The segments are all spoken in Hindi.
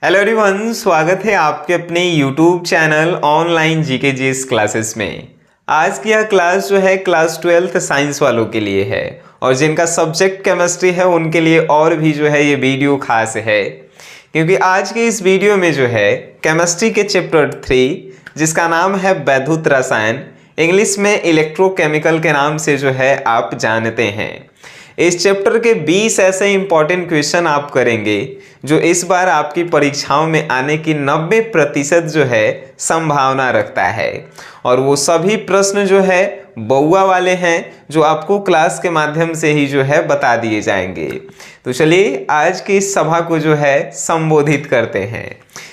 हेलो एवरीवन, स्वागत है आपके अपने YouTube channel online GK GS classes में। आज की यह क्लास जो है क्लास 12th साइंस वालों के लिए है और जिनका सब्जेक्ट केमिस्ट्री है उनके लिए और भी जो है ये वीडियो खास है, क्योंकि आज के इस वीडियो में जो है केमिस्ट्री के चैप्टर 3 जिसका नाम है वैद्युत रसायन, इंग्लिश में इलेक्ट्रोकेमिकल के नाम से जो है आप जानते हैं। इस चैप्टर के 20 ऐसे इंपॉर्टेंट क्वेश्चन आप करेंगे जो इस बार आपकी परीक्षाओं में आने की 90% जो है संभावना रखता है, और वो सभी प्रश्न जो है बउआ वाले हैं जो आपको क्लास के माध्यम से ही जो है बता दिए जाएंगे। तो चलिए आज की इस सभा को जो है संबोधित करते हैं।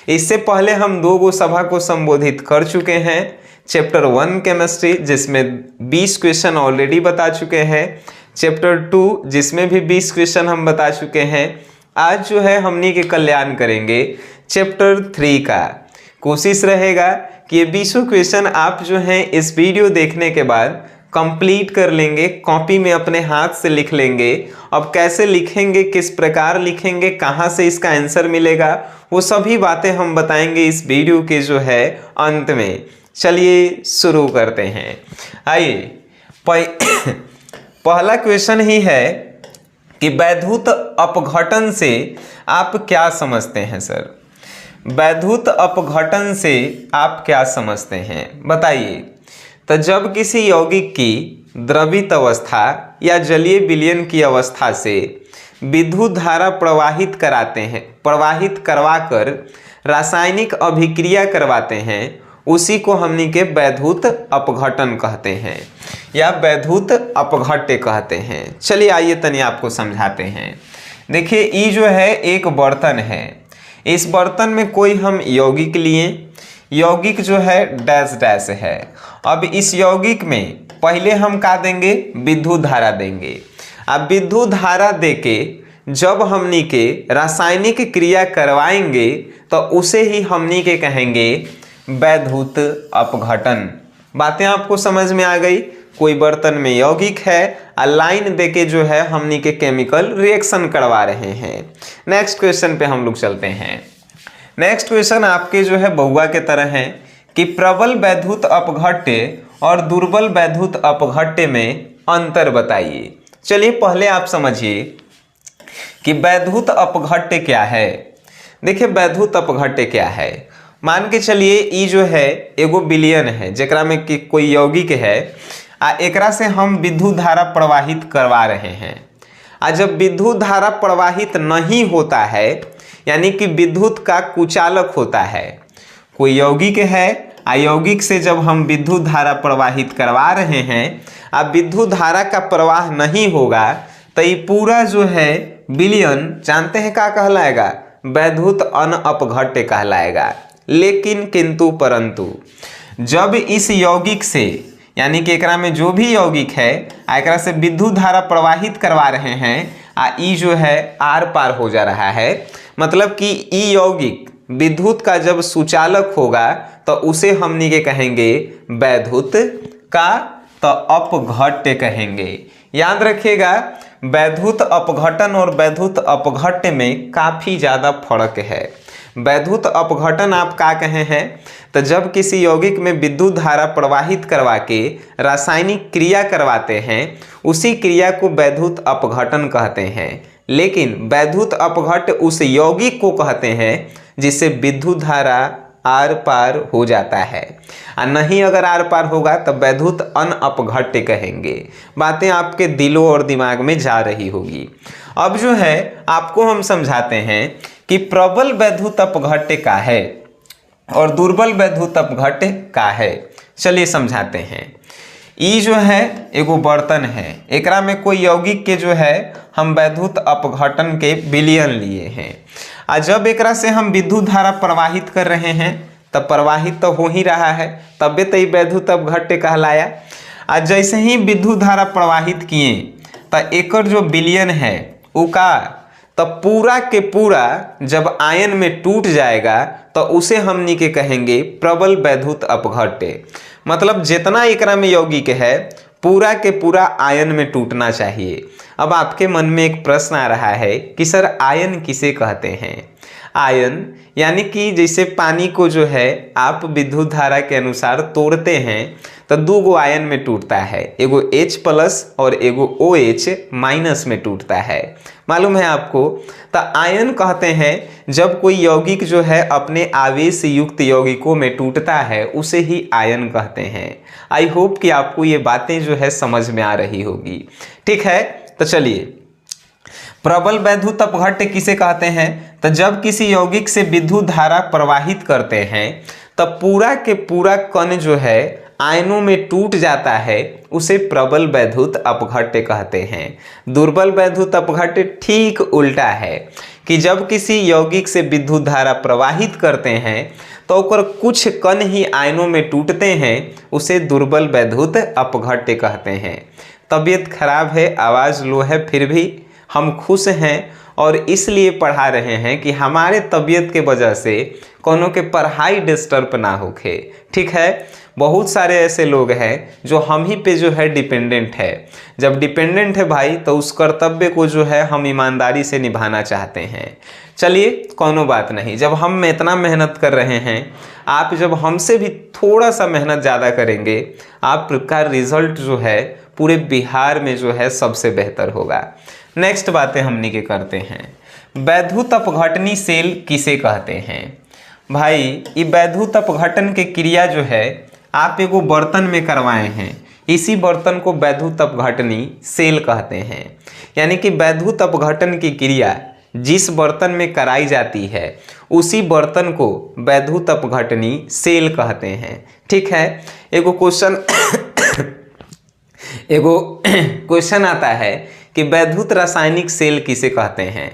इससे पहले हम 2 सभा को संबोधित कर चुके हैं, चैप्टर 1 केमिस्ट्री जिसमें 20 क्वेश्चन ऑलरेडी बता चुके हैं, चैप्टर 2 जिसमें भी 20 क्वेश्चन हम बता चुके हैं। आज जो है हमनी के कल्याण करेंगे चैप्टर 3 का। कोशिश रहेगा कि ये 20 क्वेश्चन आप जो हैं इस वीडियो देखने के बाद कंप्लीट कर लेंगे, कॉपी में अपने हाथ से लिख लेंगे। अब कैसे लिखेंगे, किस प्रकार लिखेंगे, कहाँ से इसका आंसर मिलेगा, वो सभी बातें हम बताएंगे इस वीडियो के जो है अंत में। चलिए शुरू करते हैं। आइए पहला क्वेश्चन ही है कि वैद्युत अपघटन से आप क्या समझते हैं सर? वैद्युत अपघटन से आप क्या समझते हैं बताइए। तो जब किसी यौगिक की द्रवित अवस्था या जलीय विलयन की अवस्था से विद्युत धारा प्रवाहित करवाकर रासायनिक अभिक्रिया करवाते हैं, उसी को हमनी के वैद्युत अपघटन कहते हैं या वैद्युत अपघट्य कहते हैं। चलिए आइए तनी आपको समझाते हैं। देखिए ये जो है एक बर्तन है, इस बर्तन में कोई हम यौगिक लिए, यौगिक जो है डैश डैश है। अब इस यौगिक में पहले हम क्या देंगे, विद्युत धारा देंगे। अब विद्युत धारा देके जब हमनी के रासायनिक क्रिया करवाएंगे तो उसे ही हमनी के कहेंगे वैद्युत अपघटन। बातें आपको समझ में आ गई। कोई बर्तन में यौगिक है और लाइन देके जो है हमनी के केमिकल रिएक्शन करवा रहे हैं। नेक्स्ट क्वेश्चन पे हम लोग चलते हैं। नेक्स्ट क्वेश्चन आपके जो है बउआ के तरह है कि प्रबल वैद्युत अपघट्य और दुर्बल वैद्युत अपघट्य में अंतर बताइए। चलिए पहले आप समझिए कि वैद्युत अपघट्य क्या है। देखिए वैद्युत अपघट्य क्या है, मान के चलिए ई जो है एगो विलयन है जेकरा में कि कोई यौगिक है आ एकरा से हम विद्युत धारा प्रवाहित करवा रहे हैं। आ जब विद्युत धारा प्रवाहित नहीं होता है यानी कि विद्युत का कुचालक होता है, कोई यौगिक है आ यौगिक से जब हम विद्युत धारा प्रवाहित करवा रहे हैं, आ विद्युत धारा का प्रवाह नहीं होगा तो ये पूरा जो है विलयन जानते हैं क्या कहलाएगा, वैद्युत अनअपघट्य कहलाएगा। लेकिन किंतु परंतु जब इस यौगिक से यानी कि एकरा में जो भी यौगिक है एकरा से विद्युत धारा प्रवाहित करवा रहे हैं आ ई जो है आर पार हो जा रहा है, मतलब कि ई यौगिक विद्युत का जब सुचालक होगा तो उसे हमनी के कहेंगे वैद्युत का तो अपघट्य कहेंगे। याद रखिएगा वैद्युत अपघटन और वैद्युत अपघट्य में काफी ज्यादा फर्क है। वैद्युत अपघटन आप क्या कहे हैं, तो जब किसी यौगिक में विद्युत धारा प्रवाहित करवा के रासायनिक क्रिया करवाते हैं उसी क्रिया को वैद्युत अपघटन कहते हैं। लेकिन वैद्युत अपघट्य उस यौगिक को कहते हैं जिससे विद्युत धारा आर पार हो जाता है, और नहीं अगर आर पार होगा तो वैद्युत अनअपघट्य कहेंगे। बातें आपके दिलों और दिमाग में जा रही होगी। अब जो है आपको हम समझाते हैं कि प्रबल वैद्युत अपघट्य का है और दुर्बल वैद्युत अपघट्य का है। चलिए समझाते हैं। ई जो है एगो बर्तन है, एकरा में कोई यौगिक के जो है हम वैद्युत अपघटन के विलयन लिए हैं, और जब एकरा से हम विद्युत धारा प्रवाहित कर रहे हैं तब प्रवाहित तो हो ही रहा है, तबे तो वैद्युत अपघट्य कहलाया। और जैसे ही विद्युत धारा प्रवाहित किए तो एकर जो विलयन है वो का तो पूरा के पूरा जब आयन में टूट जाएगा तो उसे हमनी के कहेंगे प्रबल वैद्युत अपघट्य। मतलब जितना एकरा में यौगिक है पूरा के पूरा आयन में टूटना चाहिए। अब आपके मन में एक प्रश्न आ रहा है कि सर आयन किसे कहते हैं? आयन, यानी कि जैसे पानी को जो है आप विद्युत धारा के अनुसार तोड़ते हैं तो दो गो आयन में टूटता है, एगो H+ और एगो OH- में टूटता है, मालूम है आपको। तो आयन कहते हैं जब कोई यौगिक जो है अपने आवेश युक्त यौगिकों में टूटता है उसे ही आयन कहते हैं। आई होप कि आपको ये बातें जो है समझ में आ रही होगी। ठीक है, तो चलिए, प्रबल वैद्युत अपघट्य किसे कहते हैं? तो जब किसी यौगिक से विद्युत धारा प्रवाहित करते हैं तब पूरा के पूरा कण जो है आयनों में टूट जाता है, उसे प्रबल वैद्युत अपघट्य कहते हैं। दुर्बल वैद्युत अपघट्य ठीक उल्टा है कि जब किसी यौगिक से विद्युत धारा प्रवाहित करते हैं तो ओकर कुछ कण ही आयनों में टूटते हैं, उसे दुर्बल वैद्युत अपघट्य कहते हैं। तबीयत खराब है, आवाज़ लो है, फिर भी हम खुश हैं और इसलिए पढ़ा रहे हैं कि हमारे तबीयत के वजह से कोनो के पढ़ाई डिस्टर्ब ना होके। ठीक है, बहुत सारे ऐसे लोग हैं जो हम ही पे जो है डिपेंडेंट है। जब डिपेंडेंट है भाई तो उस कर्तव्य को जो है हम ईमानदारी से निभाना चाहते हैं। चलिए, कोनो बात नहीं, जब हम इतना मेहनत कर रहे हैं, आप जब हमसे भी थोड़ा सा मेहनत ज़्यादा करेंगे, आपका रिजल्ट जो है पूरे बिहार में जो है सबसे बेहतर होगा। नेक्स्ट बातें हमनी के करते हैं। वैद्युत अपघटनी सेल किसे कहते हैं? भाई, ये वैद्युत अपघटन के क्रिया जो है आप एगो बर्तन में करवाए हैं, इसी बर्तन को वैद्युत अपघटनी सेल कहते हैं। यानी कि वैद्युत अपघटन की क्रिया जिस बर्तन में कराई जाती है उसी बर्तन को वैद्युत अपघटनी सेल कहते हैं। ठीक है, एगो क्वेश्चन आता है कि वैद्युत रासायनिक सेल किसे कहते हैं?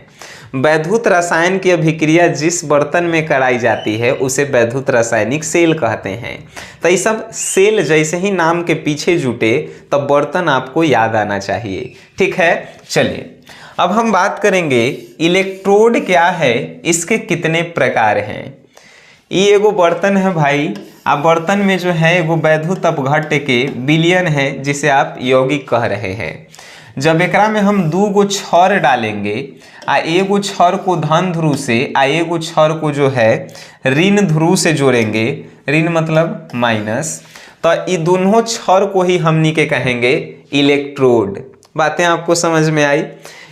वैद्युत रसायन की अभिक्रिया जिस बर्तन में कराई जाती है उसे वैद्युत रासायनिक सेल कहते हैं। तो ये सब सेल जैसे ही नाम के पीछे जुटे तब बर्तन आपको याद आना चाहिए। ठीक है, चलिए अब हम बात करेंगे इलेक्ट्रोड क्या है, इसके कितने प्रकार हैं। ये एगो बर्तन है भाई, आप बर्तन में जो है एगो वैद्युत अपघट्य के विलयन है जिसे आप यौगिक कह रहे हैं। जब एकरा में हम दू गो छड़ डालेंगे, आ एगो छड़ को धन ध्रुव से आ एगो छड़ को जो है ऋण ध्रुव से जोड़ेंगे, ऋण मतलब माइनस, तो ये दोनों छड़ को ही हमनी के कहेंगे इलेक्ट्रोड। बातें आपको समझ में आई?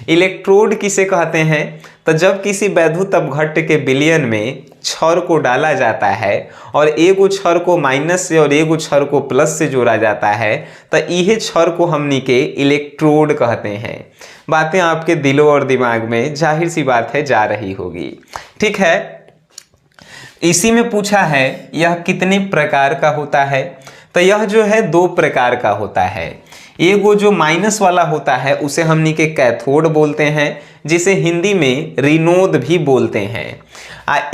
इलेक्ट्रोड किसे कहते हैं? तो जब किसी वैद्युत अपघट्य के विलयन में छड़ को डाला जाता है और एगो छड़ को माइनस से और एगो छड़ को प्लस से जोड़ा जाता है तो यह छड़ को हमनी के इलेक्ट्रोड कहते हैं। बातें आपके दिलों और दिमाग में जाहिर सी बात है जा रही होगी। ठीक है, इसी में पूछा है यह कितने प्रकार का होता है? तो यह जो है दो प्रकार का होता है। एगो जो माइनस वाला होता है उसे हमनी के कैथोड बोलते हैं, जिसे हिंदी में ऋणोद भी बोलते हैं।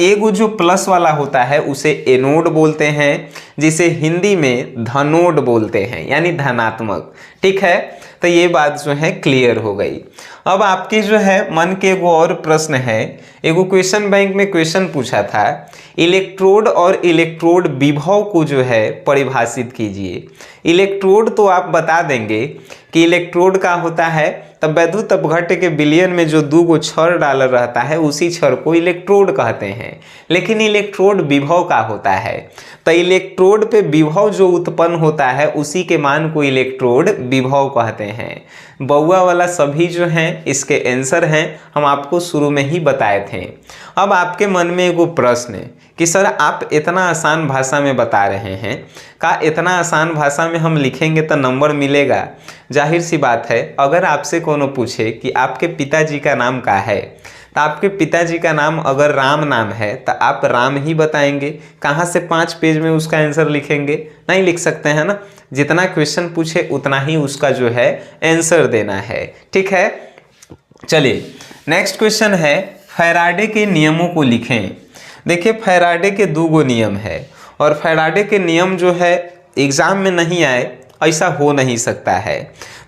एगो जो प्लस वाला होता है उसे एनोड बोलते हैं, जिसे हिंदी में धनोड बोलते हैं, यानी धनात्मक। ठीक है, तो ये बात जो है क्लियर हो गई। अब आपके जो है मन के एगो और प्रश्न है, एगो क्वेश्चन बैंक में क्वेश्चन पूछा था, इलेक्ट्रोड और इलेक्ट्रोड विभव को जो है परिभाषित कीजिए। इलेक्ट्रोड तो आप बता देंगे कि इलेक्ट्रोड का होता है, तब वैद्युत अपघट्य के विलयन में जो दो गो छड़ डाला रहता है उसी छड़ को इलेक्ट्रोड कहते हैं। लेकिन इलेक्ट्रोड विभव का होता है, तो इलेक्ट्रोड पे विभव जो उत्पन्न होता है उसी के मान को इलेक्ट्रोड विभव कहते हैं। बउआ वाला सभी जो हैं इसके आंसर हैं, हम आपको शुरू में ही बताए थे। अब आपके मन में एगो प्रश्न है कि सर आप इतना आसान भाषा में बता रहे हैं, का इतना आसान भाषा में हम लिखेंगे तो नंबर मिलेगा? जाहिर सी बात है, अगर आपसे कोनो पूछे कि आपके पिताजी का नाम क्या है, तो आपके पिताजी का नाम अगर राम नाम है तो आप राम ही बताएंगे। कहाँ से 5 पेज में उसका आंसर लिखेंगे? नहीं लिख सकते हैं ना। जितना क्वेश्चन पूछे उतना ही उसका जो है आंसर देना है। ठीक है, चलिए नेक्स्ट क्वेश्चन है, फैराडे के नियमों को लिखें। देखिए, फैराडे के दो गो नियम है और फैराडे के नियम जो है एग्जाम में नहीं आए ऐसा हो नहीं सकता है।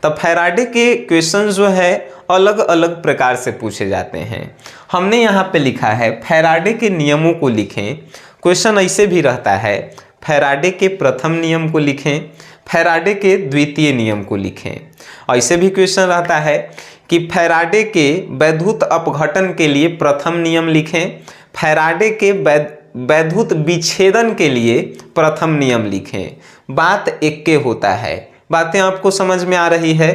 तो फैराडे के क्वेश्चन जो है अलग अलग प्रकार से पूछे जाते हैं। हमने यहाँ पे लिखा है फैराडे के नियमों को लिखें। क्वेश्चन ऐसे भी रहता है, फैराडे के प्रथम नियम को लिखें, फैराडे के द्वितीय नियम को लिखें। ऐसे भी क्वेश्चन रहता है कि फैराडे के वैद्युत अपघटन के लिए प्रथम नियम लिखें, फैराडे के वैद्युत विच्छेदन के लिए प्रथम नियम लिखें। बात एक के होता है, बातें आपको समझ में आ रही है।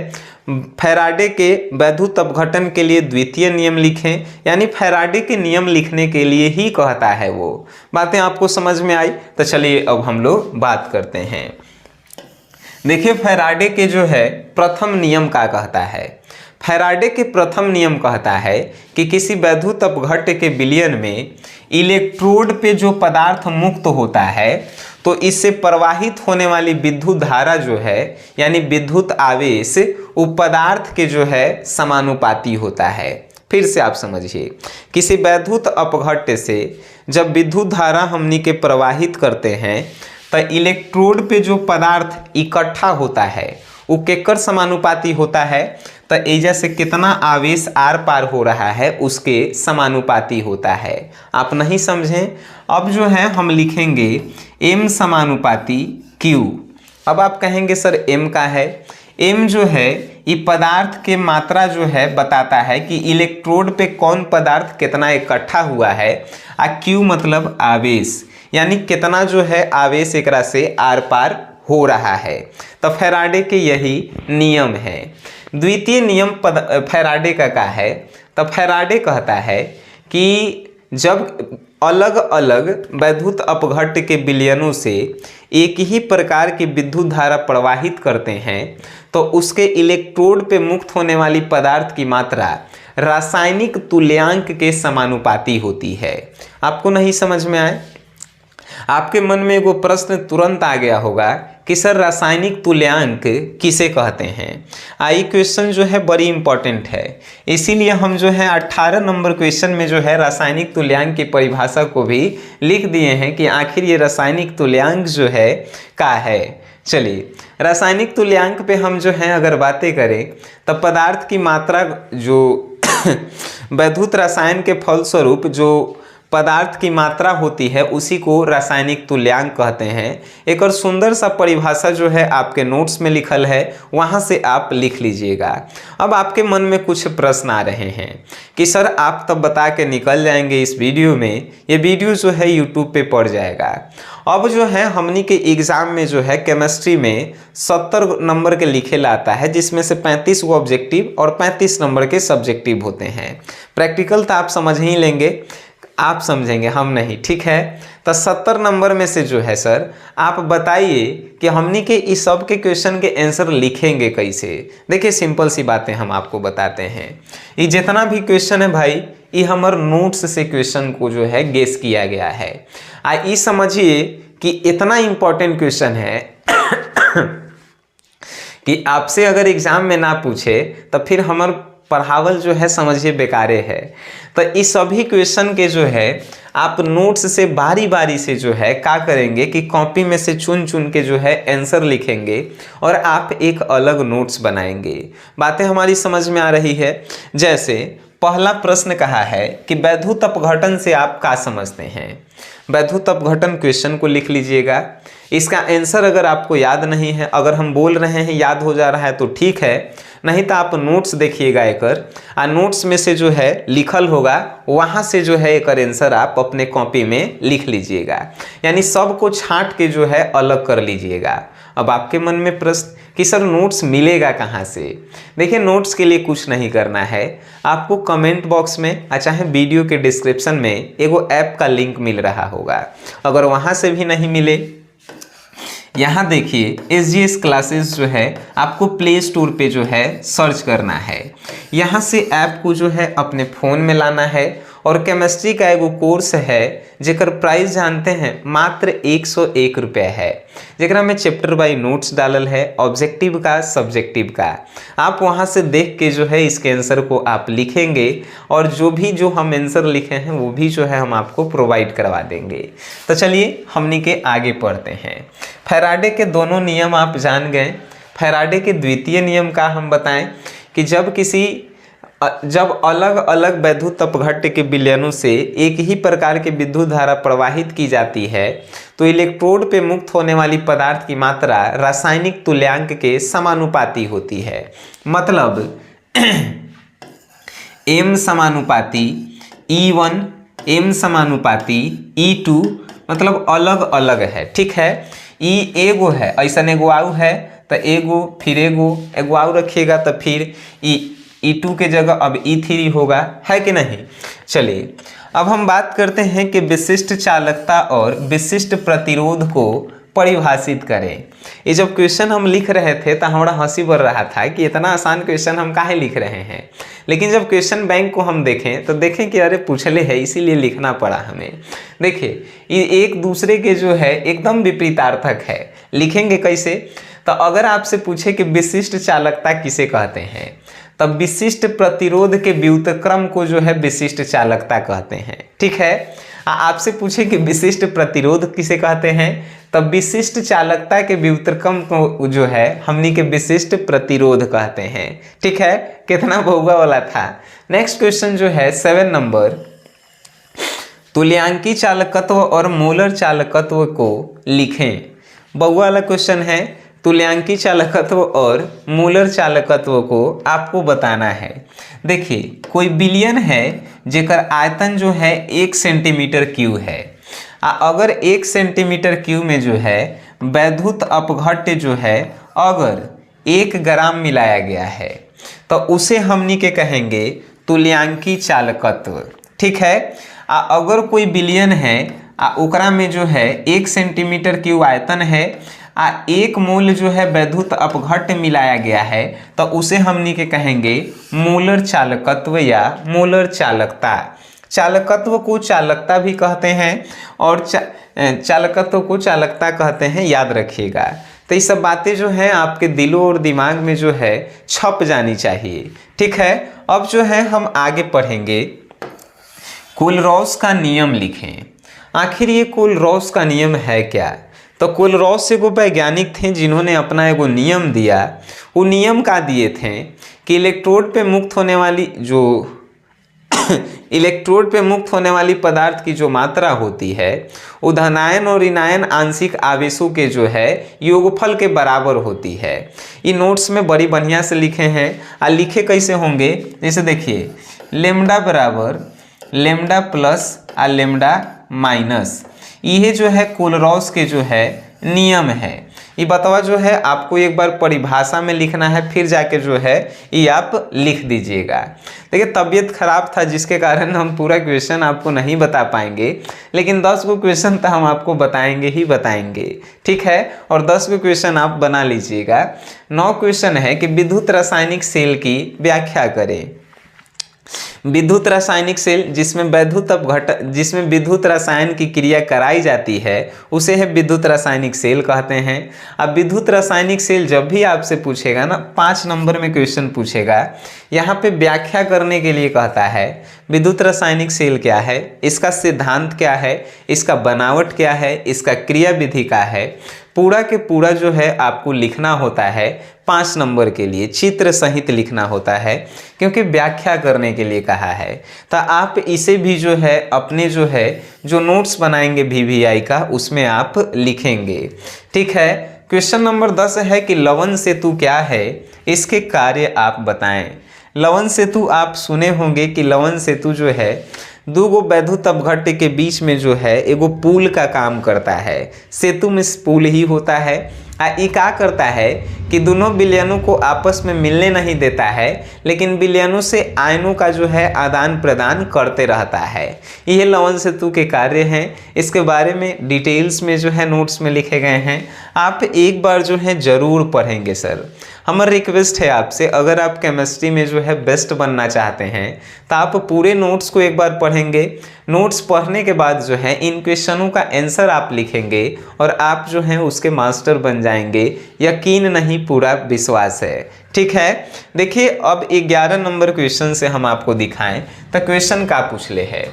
फैराडे के वैद्युत अपघटन के लिए द्वितीय नियम लिखें, यानी फैराडे के नियम लिखने के लिए ही कहता है वो। बातें आपको समझ में आई? तो चलिए अब हम लोग बात करते हैं। देखिए फैराडे के जो है प्रथम नियम क्या कहता है। फैराडे के प्रथम नियम कहता है कि किसी वैद्युत अपघट्य के विलयन में इलेक्ट्रोड पे जो पदार्थ मुक्त होता है तो इससे प्रवाहित होने वाली विद्युत धारा जो है यानी विद्युत आवेश वो पदार्थ के जो है समानुपाती होता है। फिर से आप समझिए, किसी वैद्युत अपघट्य से जब विद्युत धारा हमनी के प्रवाहित करते हैं तो इलेक्ट्रोड पे जो पदार्थ इकट्ठा होता है वो केकर समानुपाती होता है, तो एजा से कितना आवेश आर पार हो रहा है उसके समानुपाती होता है। आप नहीं समझें, अब जो है हम लिखेंगे m समानुपाती q। अब आप कहेंगे सर m का है, m जो है ये पदार्थ के मात्रा जो है बताता है कि इलेक्ट्रोड पे कौन पदार्थ कितना इकट्ठा हुआ है, आ q मतलब आवेश, यानी कितना जो है आवेश एकरा से आर पार हो रहा है। तो फैराडे के यही नियम है। द्वितीय नियम फैराडे का क्या है, तो फैराडे कहता है कि जब अलग अलग वैद्युत अपघट्य के विलयनों से एक ही प्रकार की विद्युत धारा प्रवाहित करते हैं तो उसके इलेक्ट्रोड पे मुक्त होने वाली पदार्थ की मात्रा रासायनिक तुल्यांक के समानुपाती होती है। आपको नहीं समझ में आए? आपके मन में वो प्रश्न तुरंत आ गया होगा कि सर रासायनिक तुल्यांक किसे कहते हैं। आई क्वेश्चन जो है बड़ी इंपॉर्टेंट है, इसीलिए हम जो है 18 नंबर क्वेश्चन में जो है रासायनिक तुल्यांक की परिभाषा को भी लिख दिए हैं कि आखिर ये रासायनिक तुल्यांक जो है क्या है। चलिए रासायनिक तुल्यांक पे हम जो है अगर बातें करें तो पदार्थ की मात्रा जो वैद्युत रसायन के फलस्वरूप जो पदार्थ की मात्रा होती है उसी को रासायनिक तुल्यांक कहते हैं। एक और सुंदर सा परिभाषा जो है आपके नोट्स में लिखल है, वहाँ से आप लिख लीजिएगा। अब आपके मन में कुछ प्रश्न आ रहे हैं कि सर आप तब बता के निकल जाएंगे इस वीडियो में, ये वीडियो जो है यूट्यूब पे पड़ जाएगा। अब जो है हमनी के एग्ज़ाम में जो है केमिस्ट्री में 70 नंबर के लिखे लाता है, जिसमें से 35 वो ऑब्जेक्टिव और 35 नंबर के सब्जेक्टिव होते हैं। प्रैक्टिकल तो आप समझ ही लेंगे, आप समझेंगे, हम नहीं, ठीक है। तो 70 नंबर में से जो है सर आप बताइए कि हमनी के इस सब के क्वेश्चन के आंसर लिखेंगे कैसे। देखिए सिंपल सी बातें हम आपको बताते हैं। ये जितना भी क्वेश्चन है भाई ये हमारे नोट्स से क्वेश्चन को जो है गेस किया गया है। ये समझिए कि इतना इम्पोर्टेंट क्वेश्चन है कि आपसे अगर एग्जाम में ना पूछे तो फिर हमारे पढ़ावल जो है समझिए बेकारे है। तो इस सभी क्वेश्चन के जो है आप नोट्स से बारी बारी से जो है क्या करेंगे कि कॉपी में से चुन चुन के जो है आंसर लिखेंगे और आप एक अलग नोट्स बनाएंगे। बातें हमारी समझ में आ रही है। जैसे पहला प्रश्न कहा है कि वैद्युत अपघटन से आप क्या समझते हैं। वैद्युत अपघटन क्वेश्चन को लिख लीजिएगा। इसका आंसर अगर आपको याद नहीं है, अगर हम बोल रहे हैं याद हो जा रहा है तो ठीक है, नहीं तो आप नोट्स देखिएगा एकर, नोट्स में से जो है लिखल होगा वहाँ से जो है एकर आंसर आप अपने कॉपी में लिख लीजिएगा, यानी सब को छांट के जो है अलग कर लीजिएगा। अब आपके मन में प्रश्न कि सर नोट्स मिलेगा कहाँ से। देखिए नोट्स के लिए कुछ नहीं करना है, आपको कमेंट बॉक्स में चाहे वीडियो के डिस्क्रिप्शन में एगो ऐप का लिंक मिल रहा होगा। अगर वहाँ से भी नहीं मिले, यहाँ देखिए SGS क्लासेस जो है आपको प्ले स्टोर पे जो है सर्च करना है। यहाँ से ऐप को जो है अपने फ़ोन में लाना है और केमिस्ट्री का एगो कोर्स है जेकर प्राइस जानते हैं मात्र 101 रुपये है, जेकरा में चैप्टर बाय नोट्स डालल है, ऑब्जेक्टिव का सब्जेक्टिव का। आप वहाँ से देख के जो है इसके आंसर को आप लिखेंगे और जो हम आंसर लिखे हैं वो भी जो है हम आपको प्रोवाइड करवा देंगे। तो चलिए हमनी के आगे पढ़ते हैं। फैराडे के दोनों नियम आप जान गए। फैराडे के द्वितीय नियम का हम बताएं कि जब अलग अलग वैद्युत अपघट्य के विलयनों से एक ही प्रकार की विद्युत धारा प्रवाहित की जाती है तो इलेक्ट्रोड पे मुक्त होने वाली पदार्थ की मात्रा रासायनिक तुल्यांक के समानुपाती होती है। मतलब m समानुपाती E1 m समानुपाती E2 मतलब अलग अलग है, ठीक है। ई एगो है, ऐसा एगो आउ है तो एगो फिर एगो आउ रखिएगा तो फिर E2 के जगह अब E3 होगा, है कि नहीं। चलिए अब हम बात करते हैं कि विशिष्ट चालकता और विशिष्ट प्रतिरोध को परिभाषित करें। ये जब क्वेश्चन हम लिख रहे थे तो हमारा हंसी बढ़ रहा था कि इतना आसान क्वेश्चन हम काहे लिख रहे हैं, लेकिन जब क्वेश्चन बैंक को हम देखें तो देखें कि अरे पूछले है इसीलिए लिखना पड़ा हमें। देखिए ये एक दूसरे के जो है एकदम विपरीतार्थक है। लिखेंगे कैसे, तो अगर आपसे पूछे कि विशिष्ट चालकता किसे कहते हैं, तब विशिष्ट प्रतिरोध के व्युत्क्रम को जो है विशिष्ट चालकता कहते हैं, ठीक है। आपसे पूछे कि विशिष्ट प्रतिरोध किसे कहते हैं, तब विशिष्ट चालकता के व्युत्क्रम को जो है हमनी के विशिष्ट प्रतिरोध कहते हैं, ठीक है। कितना बहुआ वाला था। नेक्स्ट क्वेश्चन जो है 7 नंबर, तुल्यांकी चालकत्व और मोलर चालकत्व को लिखें। बहुआ वाला क्वेश्चन है, तुल्यांकी चालकत्व और मोलर चालकत्व को आपको बताना है। देखिए कोई विलयन है जेकर आयतन जो है 1 सेंटीमीटर क्यूब है, अगर 1 सेंटीमीटर क्यूब में जो है वैद्युत अपघट्य जो है अगर 1 ग्राम मिलाया गया है तो उसे हमनी के कहेंगे तुल्यांकी चालकत्व, ठीक है। अगर कोई विलयन है ओकरा में जो है 1 सेंटीमीटर क्यूब आयतन है 1 मोल जो है वैद्युत अपघट्य मिलाया गया है तो उसे हमनी के कहेंगे मोलर चालकत्व या मोलर चालकता। चालकत्व को चालकता भी कहते हैं और चालकत्व को चालकता कहते हैं, याद रखिएगा। तो ये सब बातें जो हैं आपके दिलों और दिमाग में जो है छप जानी चाहिए, ठीक है। अब जो है हम आगे पढ़ेंगे, कोलरॉस का नियम लिखें। आखिर ये कोलरॉस का नियम है क्या, तो कोलरॉस एगो वैज्ञानिक थे जिन्होंने अपना एगो नियम दिया। वो नियम का दिए थे कि इलेक्ट्रोड पे मुक्त होने वाली जो इलेक्ट्रोड पे मुक्त होने वाली पदार्थ की जो मात्रा होती है वो धनायन और ऋणायन आंशिक आवेशों के जो है योगफल के बराबर होती है। ये नोट्स में बड़ी बढ़िया से लिखे हैं। लिखे कैसे होंगे, जैसे देखिए लेमडा बराबर लेमडा प्लस लेमडा माइनस, ये जो है कोलरॉस के जो है नियम है। ये बतवा जो है आपको एक बार परिभाषा में लिखना है, फिर जाके जो है ये आप लिख दीजिएगा। देखिए तबीयत खराब था जिसके कारण हम पूरा क्वेश्चन आपको नहीं बता पाएंगे, लेकिन 10 गो क्वेश्चन तो हम आपको बताएंगे ही बताएंगे, ठीक है। और 10 गो क्वेश्चन आप बना लीजिएगा। 9 क्वेश्चन है कि विद्युत रासायनिक सेल की व्याख्या करें। विद्युत रासायनिक सेल जिसमें विद्युत रसायन की क्रिया कराई जाती है उसे है विद्युत रासायनिक सेल कहते हैं। अब विद्युत रासायनिक सेल जब भी आपसे पूछेगा ना 5 नंबर में क्वेश्चन पूछेगा, यहाँ पे व्याख्या करने के लिए कहता है विद्युत रासायनिक सेल क्या है, इसका सिद्धांत क्या है, इसका बनावट क्या है, इसका क्रिया विधि क्या है, पूरा के पूरा जो है आपको लिखना होता है। 5 नंबर के लिए चित्र सहित लिखना होता है क्योंकि व्याख्या करने के लिए कहा है। तो आप इसे भी जो है अपने जो नोट्स बनाएंगे VVI का उसमें आप लिखेंगे, ठीक है। क्वेश्चन नंबर 10 है कि लवन सेतु क्या है, इसके कार्य आप बताएं। लवन सेतु आप सुने होंगे कि लवन सेतु जो है 2 गो वैद्युत अपघट्य के बीच में जो है एगो पुल का काम करता है। सेतु में पुल ही होता है। ये क्या करता है कि दोनों विलयनों को आपस में मिलने नहीं देता है, लेकिन विलयनों से आयनों का जो है आदान प्रदान करते रहता है। यह लवन सेतु के कार्य हैं। इसके बारे में डिटेल्स में जो है नोट्स में लिखे गए हैं। आप एक बार जो है ज़रूर पढ़ेंगे सर। हमारा रिक्वेस्ट है आपसे, अगर आप केमिस्ट्री में जो है बेस्ट बनना चाहते हैं तो आप पूरे नोट्स को एक बार पढ़ेंगे। नोट्स पढ़ने के बाद जो है इन क्वेश्चनों का आंसर आप लिखेंगे और आप जो है उसके मास्टर बन जाएंगे। यकीन नहीं, पूरा विश्वास है, ठीक है। देखिए अब 11 नंबर क्वेश्चन से हम आपको दिखाएं तो क्वेश्चन का पूछ ले है,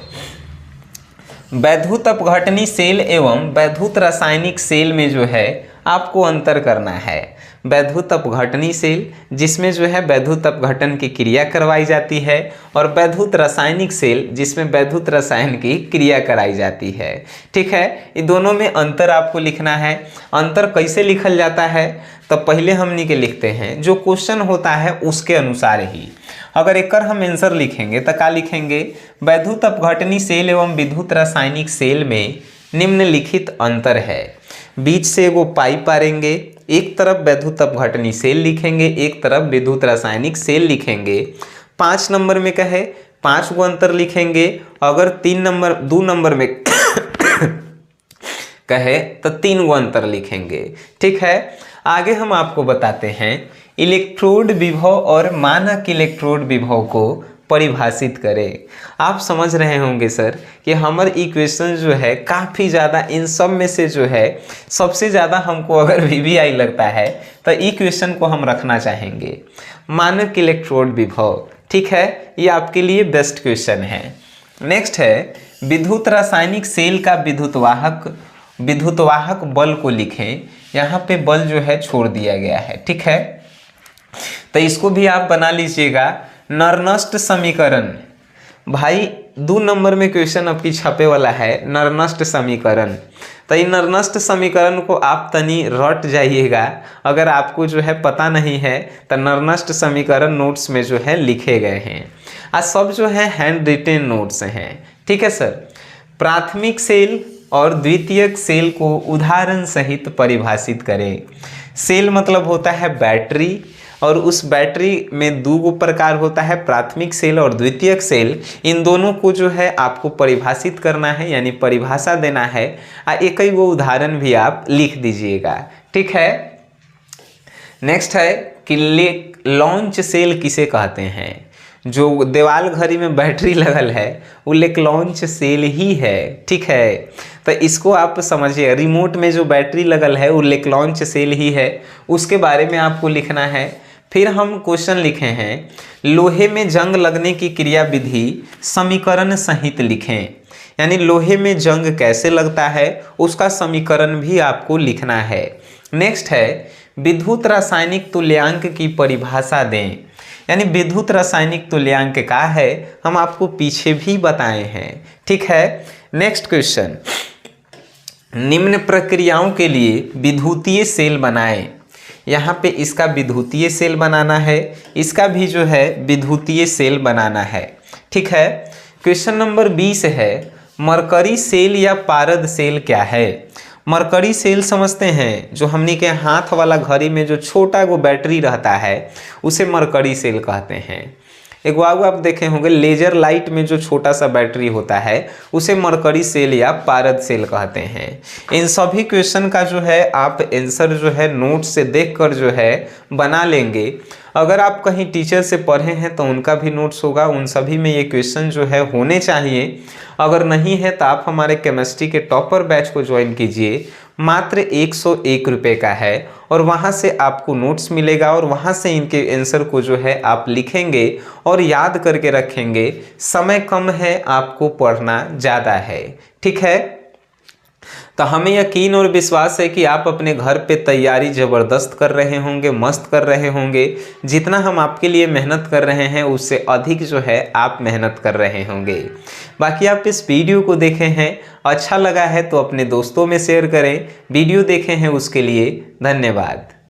वैद्युत अपघटनी सेल एवं वैद्युत रासायनिक सेल में जो है आपको अंतर करना है। वैद्युत अपघटनी सेल जिसमें जो है वैद्युत अपघटन की क्रिया करवाई जाती है, और वैद्युत रासायनिक सेल जिसमें वैद्युत रसायन की क्रिया कराई जाती है। ठीक है, इन दोनों में अंतर आपको लिखना है। अंतर कैसे लिखल जाता है, तो पहले हमनी के लिखते हैं जो क्वेश्चन होता है उसके अनुसार ही। अगर एकर हम आंसर लिखेंगे तो क्या लिखेंगे, वैद्युत अपघटनी सेल एवं विद्युत रासायनिक सेल में निम्नलिखित अंतर है। बीच से एगो पाइप पारेंगे, एक तरफ वैद्युत अपघटनी सेल लिखेंगे, एक तरफ विद्युत रासायनिक सेल लिखेंगे। 5 नंबर में कहे 5 गो अंतर लिखेंगे, अगर 2 नंबर में कहे तो 3 गो अंतर लिखेंगे। ठीक है, आगे हम आपको बताते हैं इलेक्ट्रोड विभव और मानक इलेक्ट्रोड विभव को परिभाषित करें। आप समझ रहे होंगे सर कि हमारे इक्वेशन जो है काफ़ी ज़्यादा, इन सब में से जो है सबसे ज़्यादा हमको अगर वीवीआई लगता है तो इक्वेशन को हम रखना चाहेंगे मानक इलेक्ट्रोड विभव। ठीक है, ये आपके लिए बेस्ट क्वेश्चन है। नेक्स्ट है विद्युत रासायनिक सेल का विद्युतवाहक बल को लिखें। यहाँ पे बल जो है छोड़ दिया गया है। ठीक है, तो इसको भी आप बना लीजिएगा नरनस्ट समीकरण। भाई 2 नंबर में क्वेश्चन आपकी छपे वाला है नरनस्ट समीकरण। तो ये नरनस्ट समीकरण को आप तनी रट जाइएगा, अगर आपको जो है पता नहीं है तो नरनस्ट समीकरण नोट्स में जो है लिखे गए हैं, आज सब जो है हैंड रिटेन नोट्स हैं। ठीक है सर, प्राथमिक सेल और द्वितीयक सेल को उदाहरण सहित परिभाषित करें। सेल मतलब होता है बैटरी, और उस बैटरी में 2 प्रकार होता है, प्राथमिक सेल और द्वितीयक सेल। इन दोनों को जो है आपको परिभाषित करना है, यानी परिभाषा देना है। एक ही वो उदाहरण भी आप लिख दीजिएगा। ठीक है, नेक्स्ट है कि लॉन्च सेल किसे कहते हैं। जो देवाल घड़ी में बैटरी लगल है वो लॉन्च सेल ही है। ठीक है, तो इसको आप समझिए, रिमोट में जो बैटरी लगल है वो लॉन्च सेल ही है, उसके बारे में आपको लिखना है। फिर हम क्वेश्चन लिखे हैं लोहे में जंग लगने की क्रिया विधि समीकरण सहित लिखें, यानी लोहे में जंग कैसे लगता है उसका समीकरण भी आपको लिखना है। नेक्स्ट है विद्युत रासायनिक तुल्यांक की परिभाषा दें, यानी विद्युत रासायनिक तुल्यांक क्या है हम आपको पीछे भी बताए हैं। ठीक है, नेक्स्ट क्वेश्चन, निम्न प्रक्रियाओं के लिए विद्युतीय सेल बनाएं। यहाँ पे इसका विद्युतीय सेल बनाना है, इसका भी जो है विद्युतीय सेल बनाना है। ठीक है, क्वेश्चन नंबर 20 है मरकरी सेल या पारद सेल क्या है। मरकरी सेल समझते हैं, जो हमनी के हाथ वाला घड़ी में जो छोटा वो बैटरी रहता है उसे मरकरी सेल कहते हैं। एक आप देखे होंगे लेजर लाइट में जो छोटा सा बैटरी होता है उसे मरकरी सेल या पारद सेल कहते हैं। इन सभी क्वेश्चन का जो है आप आंसर जो है नोट से देखकर जो है बना लेंगे। अगर आप कहीं टीचर से पढ़े हैं तो उनका भी नोट्स होगा, उन सभी में ये क्वेश्चन जो है होने चाहिए। अगर नहीं है तो आप हमारे केमिस्ट्री के टॉपर बैच को ज्वाइन कीजिए, मात्र 101 रुपये का है, और वहाँ से आपको नोट्स मिलेगा, और वहाँ से इनके आंसर को जो है आप लिखेंगे और याद करके रखेंगे। समय कम है, आपको पढ़ना ज़्यादा है। ठीक है, तो हमें यकीन और विश्वास है कि आप अपने घर पे तैयारी ज़बरदस्त कर रहे होंगे, मस्त कर रहे होंगे। जितना हम आपके लिए मेहनत कर रहे हैं उससे अधिक जो है आप मेहनत कर रहे होंगे। बाकी आप इस वीडियो को देखे हैं, अच्छा लगा है तो अपने दोस्तों में शेयर करें। वीडियो देखे हैं उसके लिए धन्यवाद।